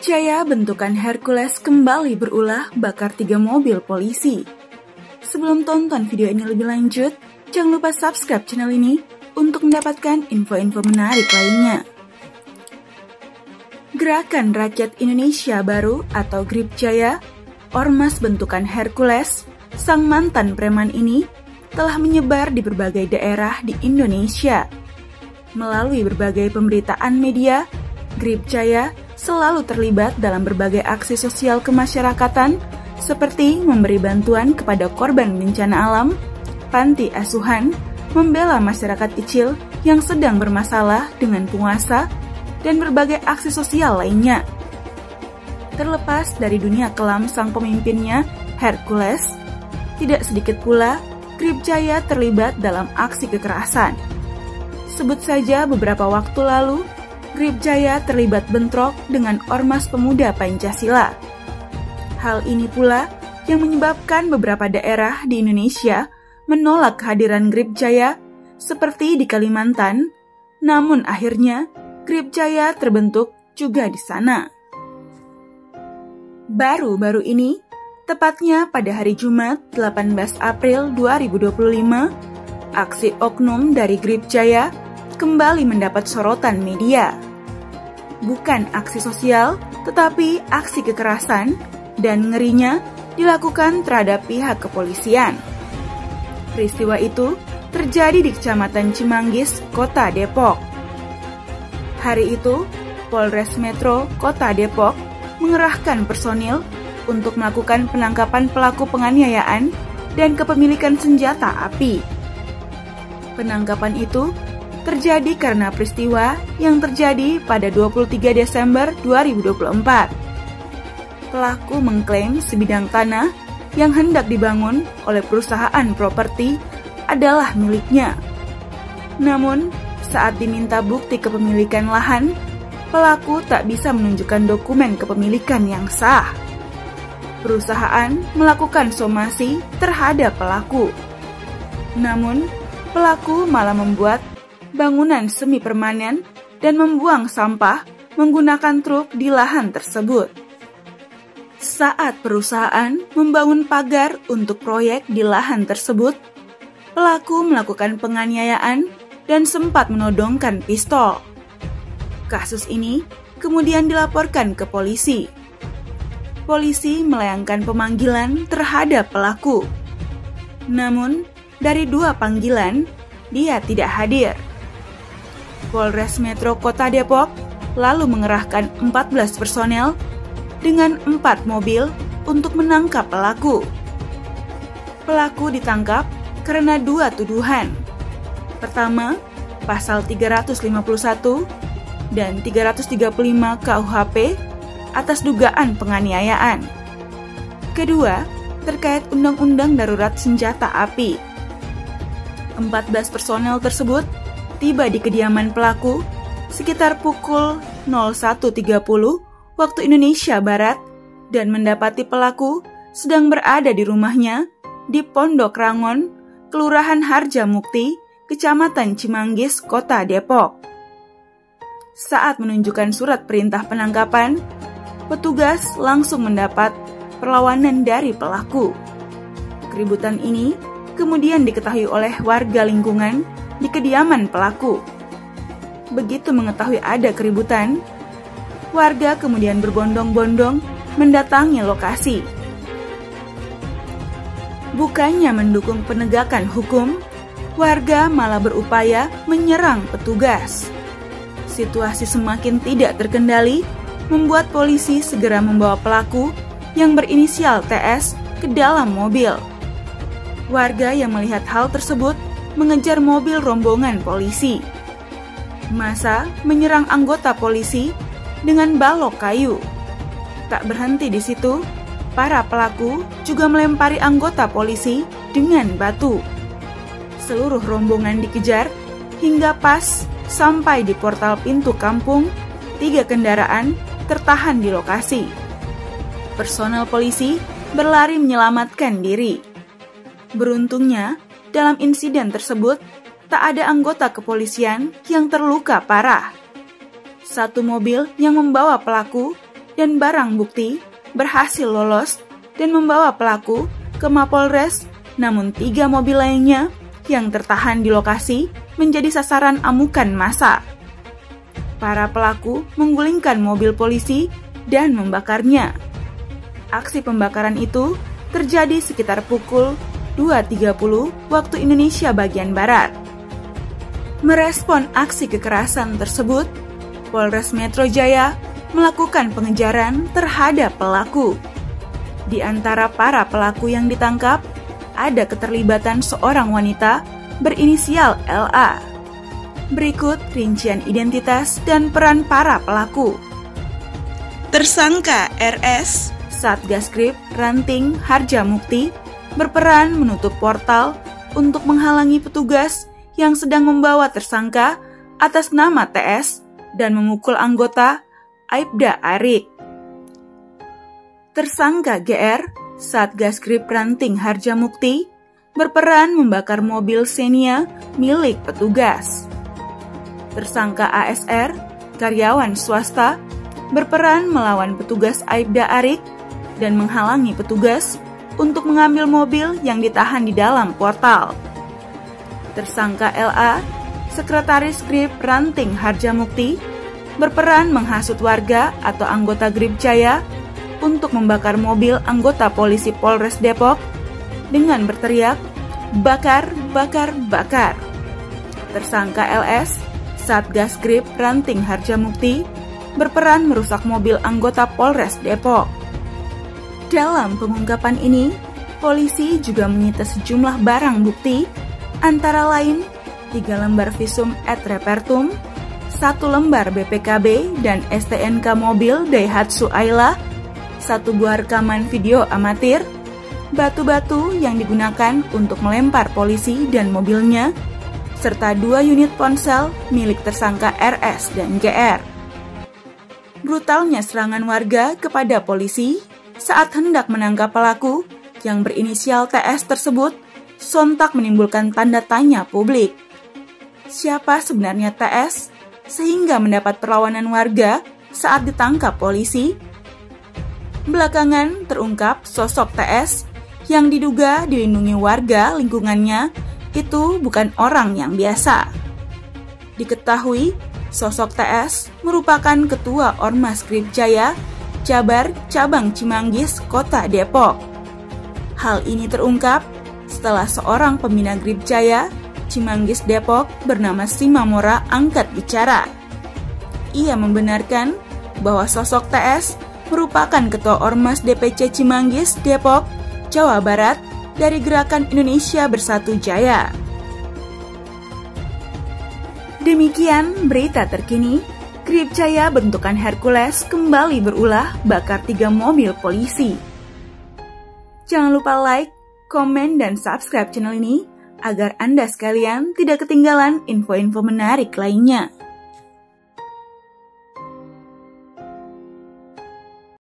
Gribjaya bentukan Hercules kembali berulah bakar 3 mobil polisi. Sebelum tonton video ini lebih lanjut, jangan lupa subscribe channel ini untuk mendapatkan info-info menarik lainnya. Gerakan Rakyat Indonesia Baru atau Gribjaya, ormas bentukan Hercules, sang mantan preman ini telah menyebar di berbagai daerah di Indonesia. Melalui berbagai pemberitaan media, Gribjaya selalu terlibat dalam berbagai aksi sosial kemasyarakatan seperti memberi bantuan kepada korban bencana alam, panti asuhan, membela masyarakat kecil yang sedang bermasalah dengan penguasa, dan berbagai aksi sosial lainnya. Terlepas dari dunia kelam sang pemimpinnya, Hercules, tidak sedikit pula Gribjaya terlibat dalam aksi kekerasan. Sebut saja beberapa waktu lalu, Gribjaya terlibat bentrok dengan Ormas Pemuda Pancasila. Hal ini pula yang menyebabkan beberapa daerah di Indonesia menolak kehadiran Gribjaya seperti di Kalimantan, namun akhirnya Gribjaya terbentuk juga di sana. Baru-baru ini, tepatnya pada hari Jumat 18 April 2025, aksi oknum dari Gribjaya kembali mendapat sorotan media. Bukan aksi sosial, tetapi aksi kekerasan dan ngerinya dilakukan terhadap pihak kepolisian. Peristiwa itu terjadi di Kecamatan Cimanggis, Kota Depok. Hari itu, Polres Metro Kota Depok mengerahkan personil untuk melakukan penangkapan pelaku penganiayaan dan kepemilikan senjata api. Penangkapan itu terjadi karena peristiwa yang terjadi pada 23 Desember 2024. Pelaku mengklaim sebidang tanah yang hendak dibangun oleh perusahaan properti adalah miliknya. Namun, saat diminta bukti kepemilikan lahan, pelaku tak bisa menunjukkan dokumen kepemilikan yang sah. Perusahaan melakukan somasi terhadap pelaku. Namun, pelaku malah membuat bangunan semi permanen dan membuang sampah menggunakan truk di lahan tersebut. Saat perusahaan membangun pagar untuk proyek di lahan tersebut, pelaku melakukan penganiayaan dan sempat menodongkan pistol. Kasus ini kemudian dilaporkan ke polisi. Polisi melayangkan pemanggilan terhadap pelaku. Namun, dari 2 panggilan, dia tidak hadir. Polres Metro Kota Depok lalu mengerahkan 14 personel dengan 4 mobil untuk menangkap pelaku. Pelaku ditangkap karena 2 tuduhan. Pertama, pasal 351 dan 335 KUHP atas dugaan penganiayaan. Kedua, terkait Undang-Undang Darurat Senjata Api. 14 personel tersebut tiba di kediaman pelaku sekitar pukul 01.30 waktu Indonesia Barat dan mendapati pelaku sedang berada di rumahnya di Pondok Rangon, Kelurahan Harjamukti, Kecamatan Cimanggis, Kota Depok. Saat menunjukkan surat perintah penangkapan, petugas langsung mendapat perlawanan dari pelaku. Keributan ini kemudian diketahui oleh warga lingkungan di kediaman pelaku. Begitu mengetahui ada keributan, warga kemudian berbondong-bondong mendatangi lokasi. Bukannya mendukung penegakan hukum, warga malah berupaya menyerang petugas. Situasi semakin tidak terkendali, membuat polisi segera membawa pelaku yang berinisial TS ke dalam mobil. Warga yang melihat hal tersebut mengejar mobil rombongan polisi. Massa menyerang anggota polisi dengan balok kayu. Tak berhenti di situ, para pelaku juga melempari anggota polisi dengan batu. Seluruh rombongan dikejar hingga pas sampai di portal pintu kampung, 3 kendaraan tertahan di lokasi. Personel polisi berlari menyelamatkan diri. Beruntungnya, dalam insiden tersebut, tak ada anggota kepolisian yang terluka parah. Satu mobil yang membawa pelaku dan barang bukti berhasil lolos dan membawa pelaku ke Mapolres, namun 3 mobil lainnya yang tertahan di lokasi menjadi sasaran amukan massa. Para pelaku menggulingkan mobil polisi dan membakarnya. Aksi pembakaran itu terjadi sekitar pukul 2.30 waktu Indonesia bagian Barat. Merespon aksi kekerasan tersebut, Polres Metro Jaya melakukan pengejaran terhadap pelaku. Di antara para pelaku yang ditangkap, ada keterlibatan seorang wanita berinisial LA. Berikut rincian identitas dan peran para pelaku. Tersangka RS, Satgasgrip Ranting Harjamukti, berperan menutup portal untuk menghalangi petugas yang sedang membawa tersangka atas nama TS dan memukul anggota Aibda Arik. Tersangka GR, Satgasgrip Ranting Harjamukti, berperan membakar mobil Xenia milik petugas. Tersangka ASR, karyawan swasta, berperan melawan petugas Aibda Arik dan menghalangi petugas untuk mengambil mobil yang ditahan di dalam portal. Tersangka LA, Sekretaris Grip Ranting Harjamukti, berperan menghasut warga atau anggota Grip Jaya untuk membakar mobil anggota polisi Polres Depok dengan berteriak, "Bakar, bakar, bakar." Tersangka LS, Satgasgrip Ranting Harjamukti, berperan merusak mobil anggota Polres Depok. Dalam pengungkapan ini, polisi juga menyita sejumlah barang bukti, antara lain 3 lembar visum et repertum, 1 lembar BPKB dan STNK mobil Daihatsu Ayla, 1 buah rekaman video amatir, batu-batu yang digunakan untuk melempar polisi dan mobilnya, serta 2 unit ponsel milik tersangka RS dan GR. Brutalnya serangan warga kepada polisi saat hendak menangkap pelaku yang berinisial TS tersebut sontak menimbulkan tanda tanya publik. Siapa sebenarnya TS sehingga mendapat perlawanan warga saat ditangkap polisi? Belakangan terungkap sosok TS yang diduga dilindungi warga lingkungannya itu bukan orang yang biasa. Diketahui sosok TS merupakan ketua Ormas Grip Jaya Jabar Cabang Cimanggis, Kota Depok. Hal ini terungkap setelah seorang pembina Grip Jaya Cimanggis Depok bernama Simamora angkat bicara. Ia membenarkan bahwa sosok TS merupakan ketua Ormas DPC Cimanggis Depok, Jawa Barat dari Gerakan Indonesia Bersatu Jaya. Demikian berita terkini. Grip Jaya bentukan Hercules kembali berulah bakar 3 mobil polisi. Jangan lupa like, komen, dan subscribe channel ini agar Anda sekalian tidak ketinggalan info-info menarik lainnya.